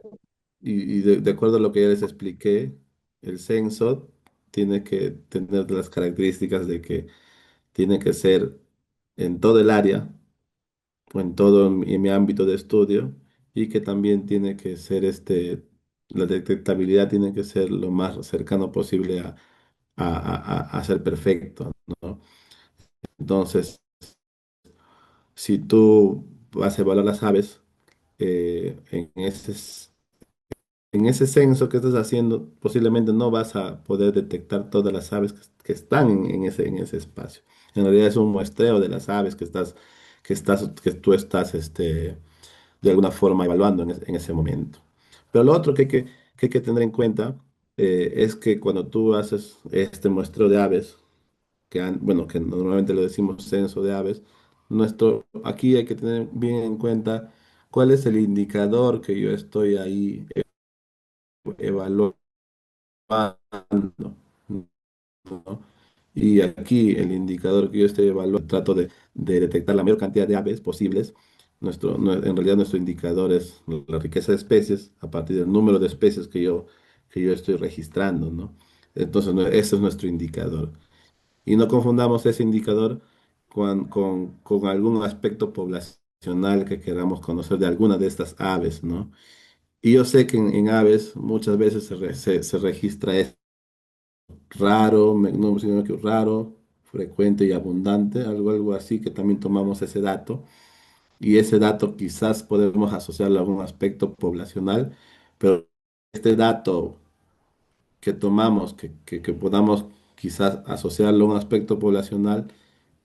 S2: y de acuerdo a lo que ya les expliqué, el censo tiene que tener las características de que tiene que ser en todo el área o en todo mi ámbito de estudio y que también tiene que ser la detectabilidad tiene que ser lo más cercano posible a ser perfecto, ¿no? Entonces, si tú vas a evaluar las aves, en ese censo que estás haciendo, posiblemente no vas a poder detectar todas las aves que están en ese espacio. En realidad es un muestreo de las aves que tú estás, de alguna forma evaluando en ese momento. Pero lo otro que hay que tener en cuenta, es que cuando tú haces este muestreo de aves, bueno, que normalmente lo decimos censo de aves, aquí hay que tener bien en cuenta cuál es el indicador que yo estoy ahí evaluando, ¿no? Y aquí el indicador que yo estoy evaluando, trato de detectar la mayor cantidad de aves posibles. En realidad nuestro indicador es la riqueza de especies a partir del número de especies que yo estoy registrando, ¿no? Entonces, ese es nuestro indicador. Y no confundamos ese indicador con algún aspecto poblacional que queramos conocer de alguna de estas aves, ¿no? Y yo sé que en aves muchas veces se registra raro, no, sino que raro, frecuente y abundante, algo así, que también tomamos ese dato. Y ese dato quizás podemos asociarlo a algún aspecto poblacional, pero este dato que tomamos, que podamos quizás asociarlo a un aspecto poblacional,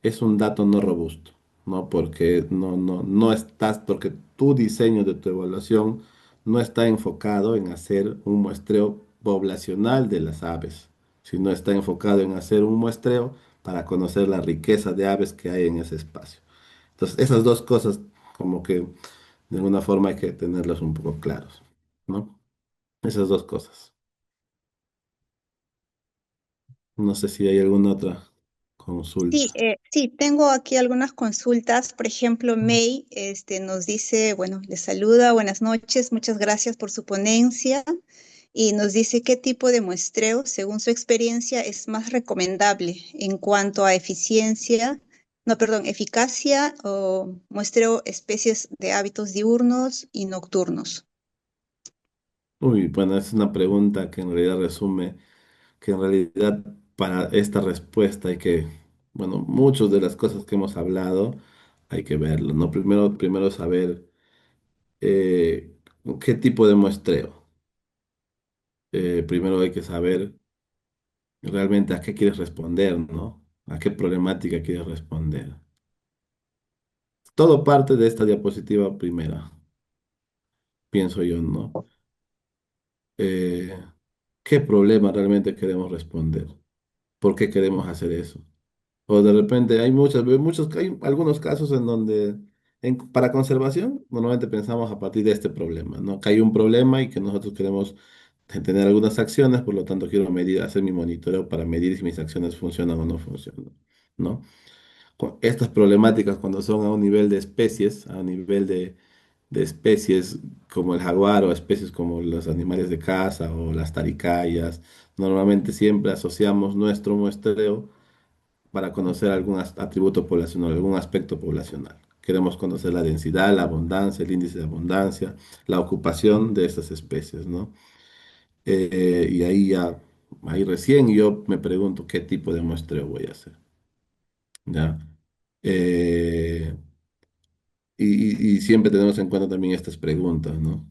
S2: es un dato no robusto, ¿no? Porque no estás, porque tu diseño de tu evaluación no está enfocado en hacer un muestreo poblacional de las aves, sino está enfocado en hacer un muestreo para conocer la riqueza de aves que hay en ese espacio. Entonces, esas dos cosas, como que de alguna forma hay que tenerlas un poco claros, ¿no? Esas dos cosas. No sé si hay alguna otra
S1: Sí,
S2: consulta.
S1: sí, tengo aquí algunas consultas. Por ejemplo, May, nos dice, bueno, le saluda, buenas noches, muchas gracias por su ponencia. Y nos dice qué tipo de muestreo, según su experiencia, es más recomendable en cuanto a eficiencia, no, perdón, eficacia o muestreo especies de hábitos diurnos y nocturnos.
S2: Uy, bueno, es una pregunta que en realidad resume, que en realidad para esta respuesta bueno, muchas de las cosas que hemos hablado hay que verlo, ¿no? Primero saber, eh, qué tipo de muestreo. Primero hay que saber realmente a qué quieres responder, ¿no? A qué problemática quieres responder. Todo parte de esta diapositiva primera, pienso yo, ¿no? Eh, ¿Qué problema realmente queremos responder? ¿Por qué queremos hacer eso? O de repente hay algunos casos en donde para conservación normalmente pensamos a partir de este problema, ¿no? Que hay un problema y que nosotros queremos tener algunas acciones, por lo tanto quiero hacer mi monitoreo para medir si mis acciones funcionan o no funcionan, ¿no? Estas problemáticas cuando son a un nivel de especies, a un nivel de especies como el jaguar o especies como los animales de caza o las taricayas, normalmente siempre asociamos nuestro muestreo para conocer algún atributo poblacional, algún aspecto poblacional. Queremos conocer la densidad, la abundancia, el índice de abundancia, la ocupación de estas especies, ¿no? Y ahí recién yo me pregunto qué tipo de muestreo voy a hacer, ¿ya? Eh, y siempre tenemos en cuenta también estas preguntas, ¿no?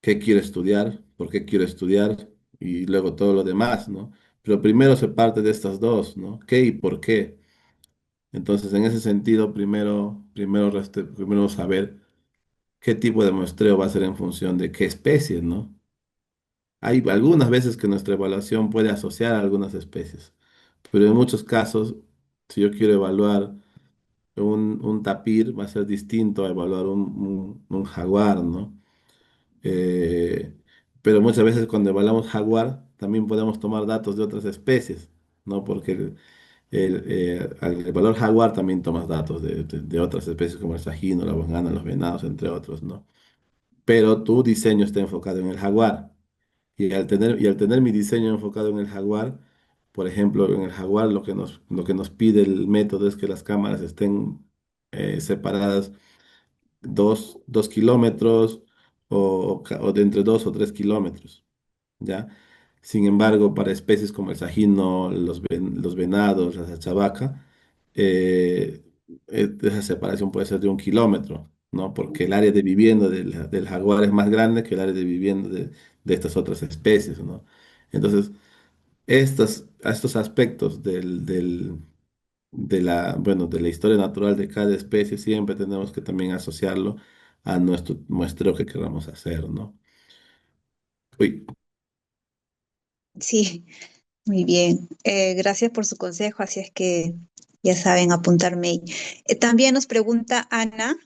S2: ¿Qué quiero estudiar? ¿Por qué quiero estudiar? Y luego todo lo demás, ¿no? Pero primero se parte de estas dos, ¿no? ¿Qué y por qué? Entonces, en ese sentido, primero saber qué tipo de muestreo va a ser en función de qué especies, ¿no? Hay algunas veces que nuestra evaluación puede asociar a algunas especies, pero en muchos casos, si yo quiero evaluar un tapir, va a ser distinto a evaluar un jaguar, ¿no? Eh, pero muchas veces cuando evaluamos jaguar, también podemos tomar datos de otras especies, ¿no? Porque al evaluar jaguar también tomas datos de otras especies como el sajino, la bangana, los venados, entre otros, ¿no? Pero tu diseño está enfocado en el jaguar. Y al tener mi diseño enfocado en el jaguar, por ejemplo, en el jaguar lo que nos pide el método es que las cámaras estén separadas 2 kilómetros o de entre 2 o 3 kilómetros, ¿ya? Sin embargo, para especies como el sajino, los venados, la chavaca, eh, esa separación puede ser de 1 kilómetro, ¿no? Porque el área de vivienda del jaguar es más grande que el área de vivienda de estas otras especies, ¿no? Entonces, estos aspectos de la historia natural de cada especie siempre tenemos que también asociarlo a nuestro muestreo que queramos hacer, ¿no? Uy,
S1: Sí, muy bien. Gracias por su consejo, así es que ya saben apuntar mail. También nos pregunta Ana,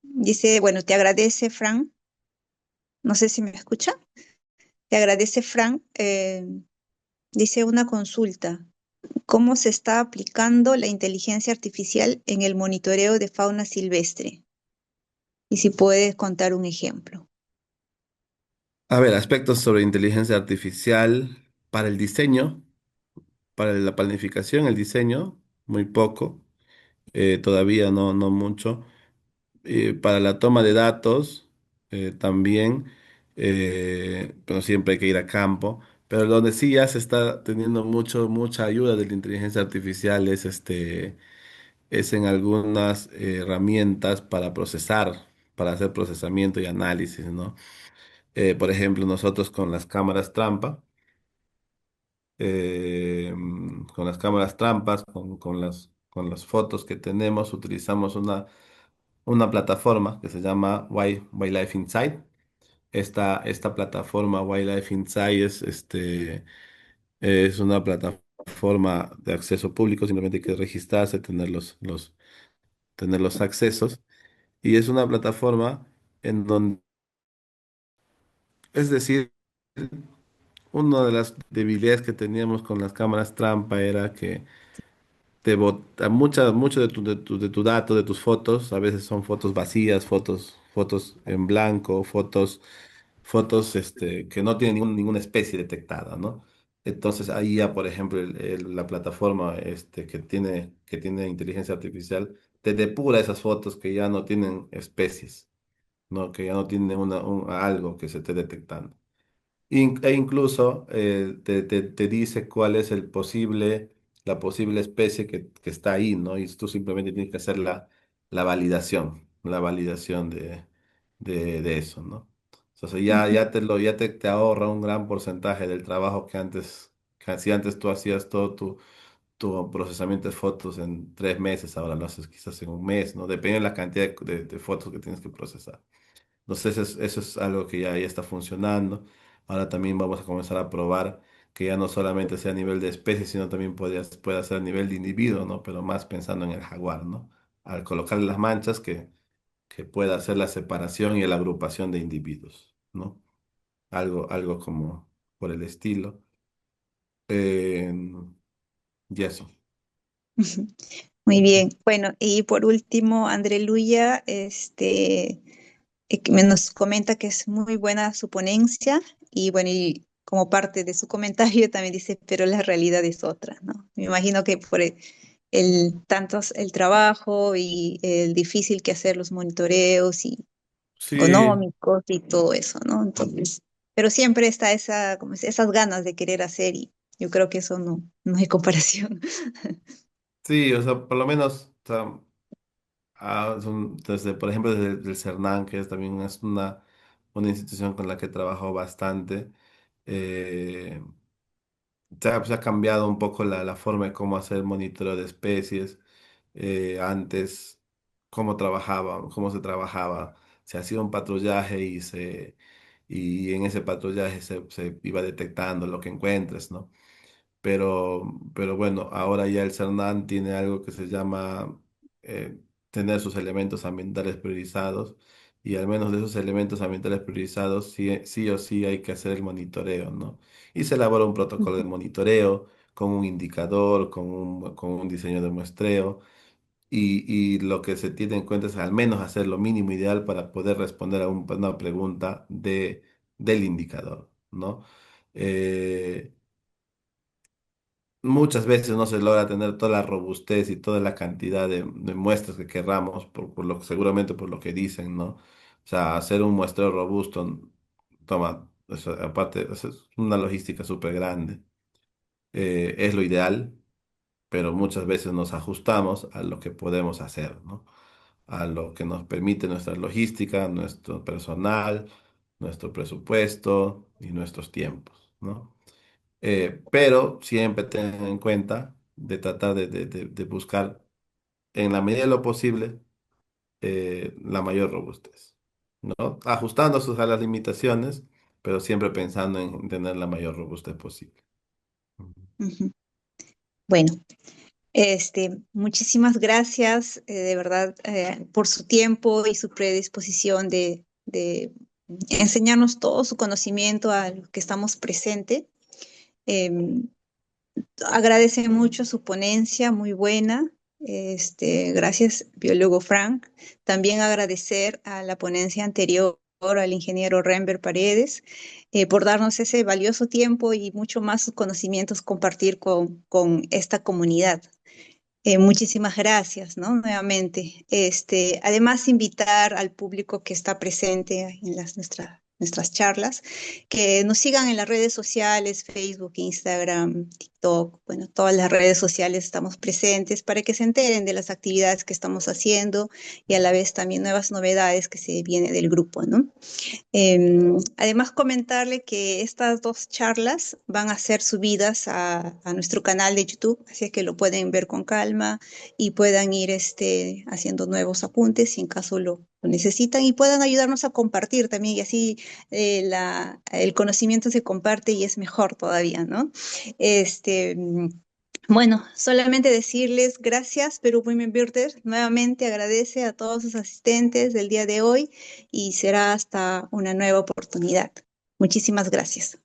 S1: dice, bueno, te agradece, Fran, no sé si me escucha, te agradece, Fran, dice una consulta. ¿Cómo se está aplicando la inteligencia artificial en el monitoreo de fauna silvestre? Y si puedes contar un ejemplo.
S2: a ver, aspectos sobre inteligencia artificial para el diseño, para la planificación, el diseño, muy poco, todavía no mucho. Para la toma de datos, también, pero siempre hay que ir a campo. Pero donde sí ya se está teniendo mucha ayuda de la inteligencia artificial es en algunas herramientas para procesar, para hacer procesamiento y análisis, ¿no? Por ejemplo, nosotros con las cámaras trampa, con las cámaras trampas, con las fotos que tenemos, utilizamos una plataforma que se llama Wildlife Insight. Esta plataforma Wildlife Insight es una plataforma de acceso público, simplemente hay que registrarse, tener los accesos. Y es una plataforma en donde, es decir, una de las debilidades que teníamos con las cámaras trampa era que te bota mucho de tu dato, de tus fotos, a veces son fotos vacías, fotos en blanco, fotos que no tienen ninguna especie detectada, ¿no? Entonces ahí ya, por ejemplo, la plataforma que tiene inteligencia artificial te depura esas fotos que ya no tienen especies, ¿no? Que ya no tienen algo que se esté detectando. E incluso te dice cuál es la posible especie que está ahí, ¿no? Y tú simplemente tienes que hacer la validación de eso, ¿no? Entonces ya te ahorra un gran porcentaje del trabajo que si antes tú hacías todo tu procesamiento de fotos en 3 meses, ahora lo haces quizás en un mes, ¿no? Depende de la cantidad de fotos que tienes que procesar. Entonces eso es algo que ya está funcionando. Ahora también vamos a comenzar a probar que ya no solamente sea a nivel de especie, sino también pueda ser a nivel de individuo, ¿no? Pero más pensando en el jaguar, ¿no? Al colocarle las manchas que pueda hacer la separación y la agrupación de individuos, ¿no? Algo como por el estilo. Eh, y eso.
S1: Muy bien. Bueno, y por último, André Luya, que nos comenta que es muy buena su ponencia y bueno, y como parte de su comentario también dice, pero la realidad es otra, ¿no? Me imagino que por el trabajo y el difícil que hacer los monitoreos y
S2: Sí,
S1: económicos y todo eso, ¿no? Entonces, pero siempre está esas ganas de querer hacer y yo creo que eso no hay comparación.
S2: sí, o sea, por lo menos, o sea, desde, por ejemplo, desde el CERNAN, que es también es una institución con la que trabajo bastante, eh, se ha cambiado un poco la forma de cómo hacer monitoreo de especies. Antes, cómo se trabajaba. Se hacía un patrullaje y en ese patrullaje se iba detectando lo que encuentres, ¿no? Pero bueno, ahora ya el CERNAN tiene algo que se llama eh, tener sus elementos ambientales priorizados y al menos de esos elementos ambientales priorizados sí o sí hay que hacer el monitoreo, ¿no? Y se elabora un protocolo de monitoreo con un indicador, con un diseño de muestreo y lo que se tiene en cuenta es al menos hacer lo mínimo ideal para poder responder a una pregunta del indicador, ¿no? Eh, Muchas veces no se logra tener toda la robustez y toda la cantidad de muestras que querramos, seguramente por lo que dicen, ¿no? O sea, hacer un muestreo robusto toma, aparte, es una logística súper grande. Es lo ideal, pero muchas veces nos ajustamos a lo que podemos hacer, ¿no? A lo que nos permite nuestra logística, nuestro personal, nuestro presupuesto y nuestros tiempos, ¿no? Pero siempre ten en cuenta de tratar de buscar en la medida de lo posible la mayor robustez, ¿no? Ajustándose a las limitaciones, pero siempre pensando en tener la mayor robustez posible. Ujú.
S1: Ujú. Bueno, muchísimas gracias, de verdad, por su tiempo y su predisposición de enseñarnos todo su conocimiento a los que estamos presentes. Em, Agradece mucho su ponencia, muy buena. Gracias, biólogo Frank. También agradecer a la ponencia anterior, al ingeniero Rember Paredes, por darnos ese valioso tiempo y mucho más sus conocimientos compartir con esta comunidad. Muchísimas gracias, ¿no? Nuevamente. Además, invitar al público que está presente en nuestras charlas, que nos sigan en las redes sociales, Facebook, Instagram, TikTok, bueno, todas las redes sociales estamos presentes para que se enteren de las actividades que estamos haciendo y a la vez también nuevas novedades que se vienen del grupo, ¿no? Además, comentarle que estas dos charlas van a ser subidas a nuestro canal de YouTube, así es que lo pueden ver con calma y puedan ir haciendo nuevos apuntes si en caso lo necesitan y puedan ayudarnos a compartir también y así el conocimiento se comparte y es mejor todavía, ¿no? Este, mm, bueno, solamente decirles gracias, Perú Women Builders. Nuevamente agradece a todos sus asistentes del día de hoy y será hasta una nueva oportunidad. Muchísimas gracias.